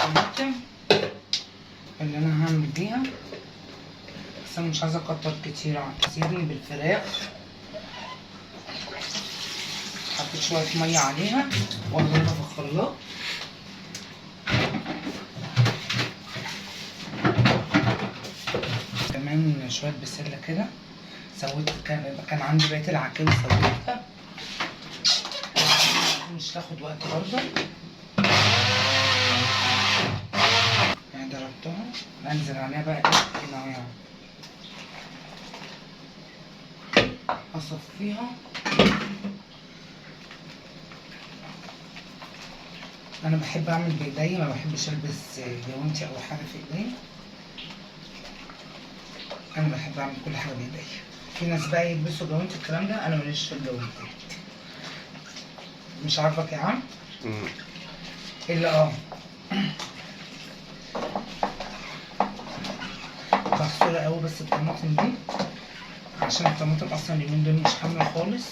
الطماطم اللي انا هعمل بيها، بس انا مش عايزه اكتر كتير كتيرني بالفراخ. حطيت شويه ميه عليها واضربها في الخلاط. كمان شويه بسله كده سويت، كان عندي بقيه العكاوي سويتها، مش تاخد وقت برضه يعني. ضربتها انزل عليها بقى كده يعني، اصفيها. انا بحب اعمل بايديا، ما بحبش البس جوانتي او حاجه في ايديا. انا بحب اعمل كل حاجه بايديا. في ناس بقى يلبسوا جوانتي الكلام ده، انا ماليش في الجوانتي. مش عارفك يا عم الا بغسلها قوي بس الطماطم دي، عشان الطماطم اصلا اليومين دول مش حامله خالص.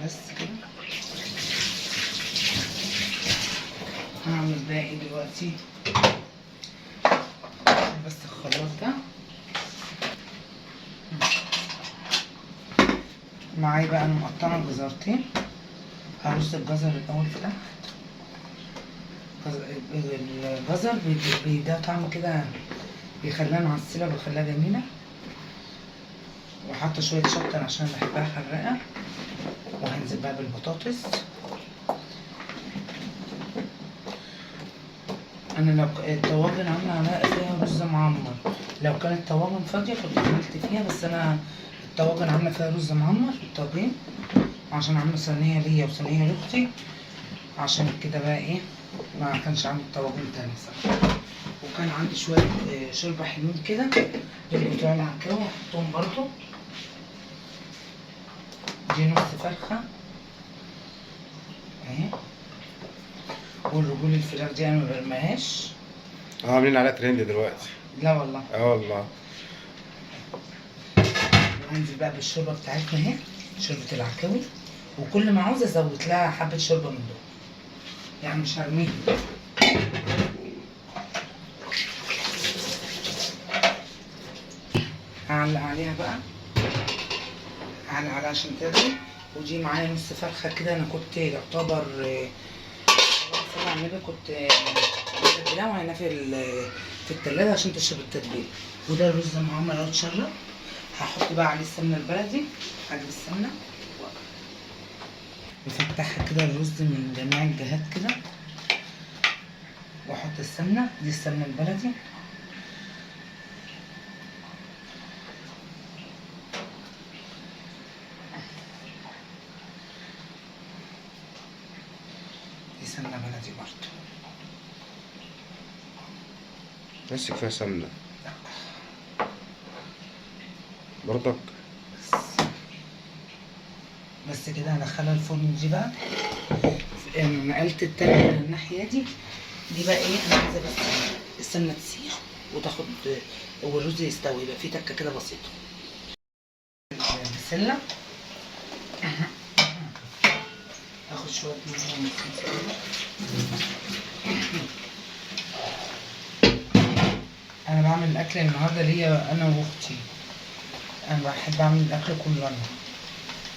بس كده هعمل بقى ايه دلوقتي؟ بس الخلاط ده معايا بقى، انا مقطعه جزرتين. هرص الجزر الاول في ده. الجزر بيديها طعم كده، بيخليها معسله وبيخليها جميله. وحاطه شويه شطه عشان بحبها حراقه. وهنزل بقى بالبطاطس. انا لو الطواجن عامله فيها رز معمر، لو كانت طواجن فاضيه كنت عملت فيها، بس انا الطواجن عامله فيها رز معمر الطاجين، عشان عامله صينيه ليا وصينيه لاختي. عشان كده بقى ايه، ما كانش عندي طواجن تاني صراحه. وكان عندي شويه شوربه حلوين كده بتوع العكاوي، هحطهم برضو. دي نص فرخه اهي. والرجول الفراخ دي انا ما برميهاش. عاملين عليها ترند دلوقتي. لا والله. والله. وهنزل بقى بالشوربه بتاعتنا اهي، شوربه العكاوي. وكل ما عاوزه ازود لها حبه شوربه من دول، يعني مش هرميها. هعلق عليها بقى، هعلق عليها عشان تغلي. ودي معايا نص فرخه كده، انا كنت يعتبر صلى على النبي كنت متبلاها وهنا في التلاجة عشان تشرب التتبيله. وده الرز المعمر اهو اتشرب. هحط بقى عليه السمنه البلدي، هجيب السمنه بفتحها كده الرز من جميع الجهات كده، واحط السمنه. دي السمنه البلدي. دي سمنه بلدي برضه. بس كفايه سمنه برضك. بس كده هدخلها الفرن. دي بقى نقلت التانية الناحية دي. دي بقى ايه، انا عايزة بس السمنة تسيح وتاخد والرز يستوي، يبقى فيه تكة كده بسيطة. البسلة اخد شوية مية انا بعمل الاكل النهارده ليا انا واختي. انا بحب اعمل الاكل كله انا،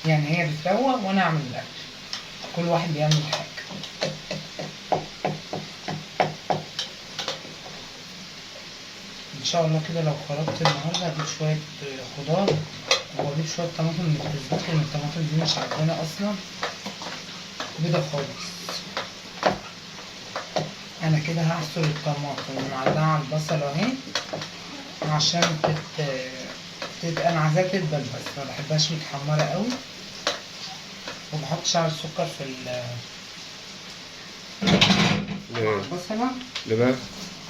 يعني هي بتروق وانا اعمل الاكل، كل واحد بيعمل حاجه. ان شاء الله كده لو خرجت النهارده هجيب شويه خضار، واجيب شويه طماطم من الفريزر، لان الطماطم دي مش عاجباني اصلا بيضه خالص. انا كده هعصر الطماطم ومعلقها على البصل اهي، عشان انا عايزاها تدبل، بس ما بحبهاش متحمره قوي. وبحط شعر السكر في البصله. ليه بقى؟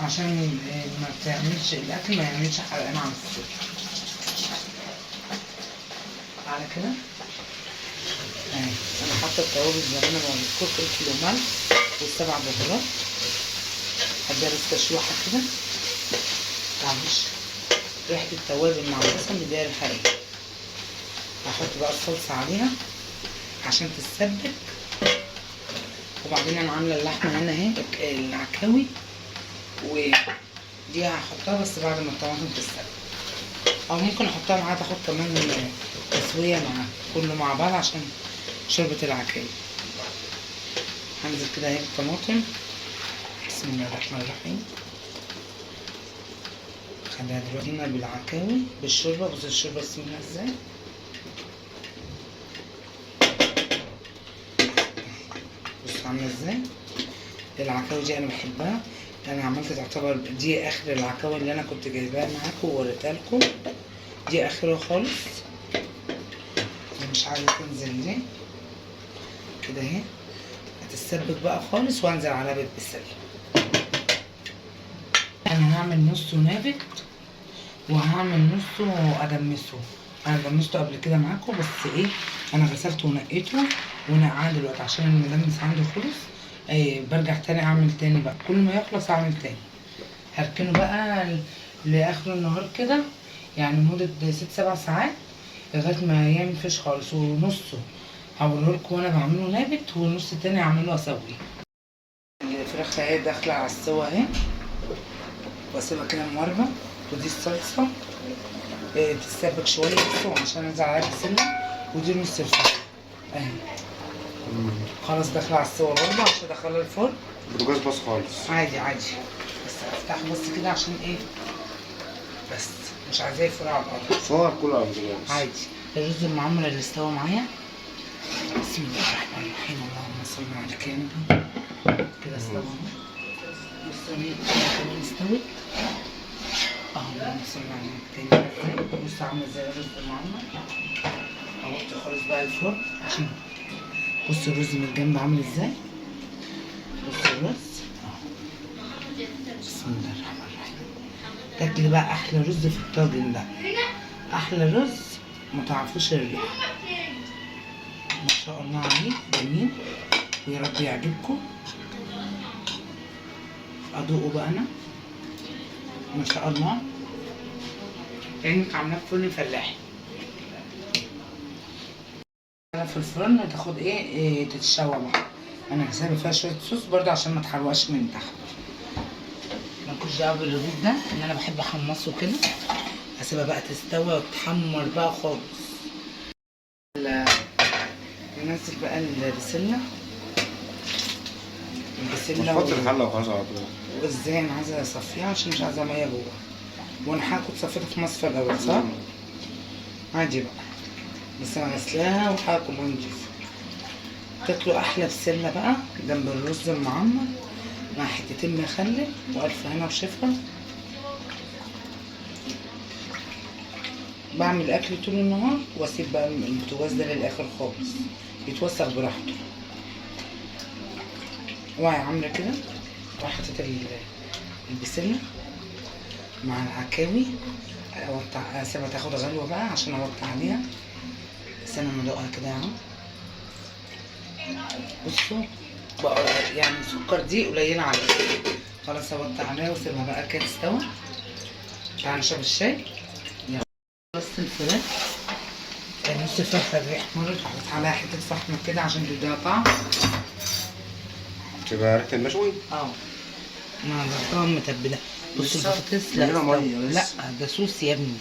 عشان ما تعملش الاكل، ما يعملش حرقان على السكر. على كده اهي انا حاطه التوابل زي ما انا بقول، فلفل وملح والسبع بهارات. هديها بس تشويحه كده، معلش ريحه التوابل مع البصل مديها ريحه ايه. هحط بقى الصلصه عليها عشان تتسبك، وبعدين انا عامله اللحمه هنا اهي العكاوي، ودي هحطها بس بعد ما الطماطم تستوي، او ممكن احطها معاها تاخد كمان تسويه مع كله مع بعض عشان شوربه العكاوي. هنزل كده اهي بالطماطم. بسم الله الرحمن الرحيم. خليها دلوقتي هنا بالعكاوي بالشوربه. بص الشوربه بسم الله ازاي. بص عامله ازاي العكاوي دي، انا بحبها. انا عملت تعتبر دي اخر العكاوي اللي انا كنت جايباها معاكم ووريتها لكم، دي اخرها خالص. مش عايزه تنزل ليه كده اهي، هتتسبك بقى خالص وانزل على بيض بالسلة. انا هعمل نصه نابت وهعمل نصه ادمسه. انا دمسته قبل كده معاكم بس ايه، انا غسلته ونقيته ونقعاه دلوقتي عشان المدمس عندي خلص. برجع تاني اعمل تاني بقى، كل ما يخلص اعمل تاني. هركنه بقى لاخر النهار كده، يعني لمدة 6-7 ساعات لغاية ما ينفش خالص. ونصه هوريهولكوا وانا بعمله نابت، والنص التاني هعمله اسويه. الفراخ اهي داخلة على السوا اهي، واسيبها كده مواربة. ودي الصلصة تتسبك شوية بس عشان انزل عليها بسلة. ودي نص الفراخ اهي خلاص داخلة على السوا برضه عشان ادخلها الفرن. بوتاجاز باص خالص. عادي عادي، بس افتح بس كده عشان ايه، بس مش عايزاه يفور على الارض. فار كله على البوتاجاز عادي. الرز المعمر اللي استوى معايا. بسم الله الرحمن الرحيم. اللهم صل على النبي. كده استوى والصينية كمان استوت. اللهم صل على النبي. تاني بص عامله ازاي الرز المعمر. احط خالص بقى الفرن عشان بص الرز من الجنب عامل ازاي. بص الرز بسم الله الرحمن الرحيم. تاكلي بقى احلى رز في الطاجن ده، احلى رز ما تعرفوش الريحه. ما شاء الله عليه جميل، ويا رب يعجبكم. ادوقه بقى انا ما شاء الله، كانك عاملاه في فرن فلاحي. في الفرن تاخد ايه تتشوى بقى. انا هسيبها فيها شويه صوص برضه عشان ما تحرقش من تحت. مالكوش دعوه بالرغيف ده ان انا بحب احمصه كده. هسيبها بقى تستوى وتحمر بقى خالص. ننزل بقى البسله. البسله حط الحله وخلاص على طول. وازاي انا عايزه اصفيها عشان مش عايزه ميه جوه، وانا كنت صفيتها في مصفى الاول صح؟ عادي بقى، بس انا غسلاها وحاكم ونضيف. تاكلوا احلى بسله بقى جنب الرز المعمر مع حتتين مخلل والف هنا وشفا. بعمل اكل طول النهار واسيب بقى البوتاجاز ده للاخر خالص يتوسخ براحته. وهي عامله كده وحطيت البسله مع العكاوي. اسيبها تاخد غلوه بقى عشان اوطي عليها. بس انا مدوقها كده اهو. بصوا بقى يعني السكر دي قليله عليها. خلاص اوطي عليها واسيبها بقى كده تستوى. تعالى نشرب الشاي. يلا بس الفراخ نص الفرخه الريح مرت، حطيت عليها حته فحم كده عشان تديها طعم. تبقى ريحه المشوي. انا حطيتها متبله. بص البطاطس لا ده صوص يا ابني،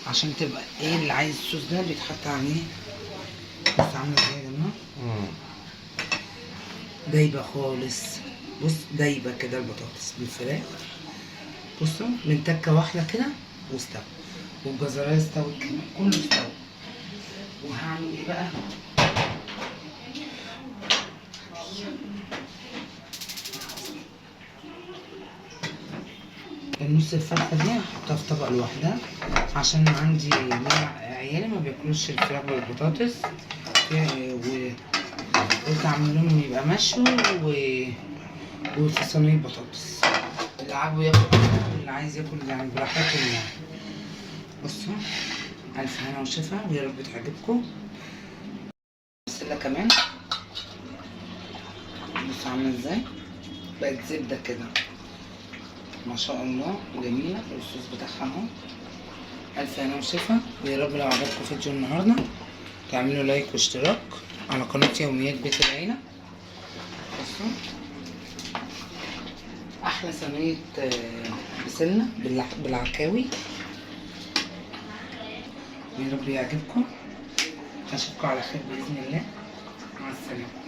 عشان تبقى ايه اللي عايز الصوص ده بيتحط عليه. بص عامله ازاي يا جماعه، دايبه خالص. بص دايبه كده البطاطس بالفراخ. بصوا من تكه واحده كده واستوى، والجزرايه استوت كمان، كله استوى. وهعمل ايه بقى، النص الفرخه دي هحطها في طبق لوحدها عشان عندي عيالي ما بياكلوش الفراخ بالبطاطس. وقلت اعمل لهم يبقى مشوي وفي صينيه بطاطس. اللي عاجبه ياكل واللي عايز ياكل يعني براحتهم يعني. بصوا الف هنا وشفا ويا رب تعجبكم. بسله كمان بصوا عامله ازاي، بقت زبده كده ما شاء الله جميله. الصوص بتاعها اهو. الف هنا وشفا ويا رب لو عجبكم فيديو النهارده تعملوا لايك واشتراك على قناه يوميات بيت العيله. بصوا احلى صينيه بسله بالعكاوي. يا رب يعجبكم، اشوفكم على خير باذن الله. مع السلامه.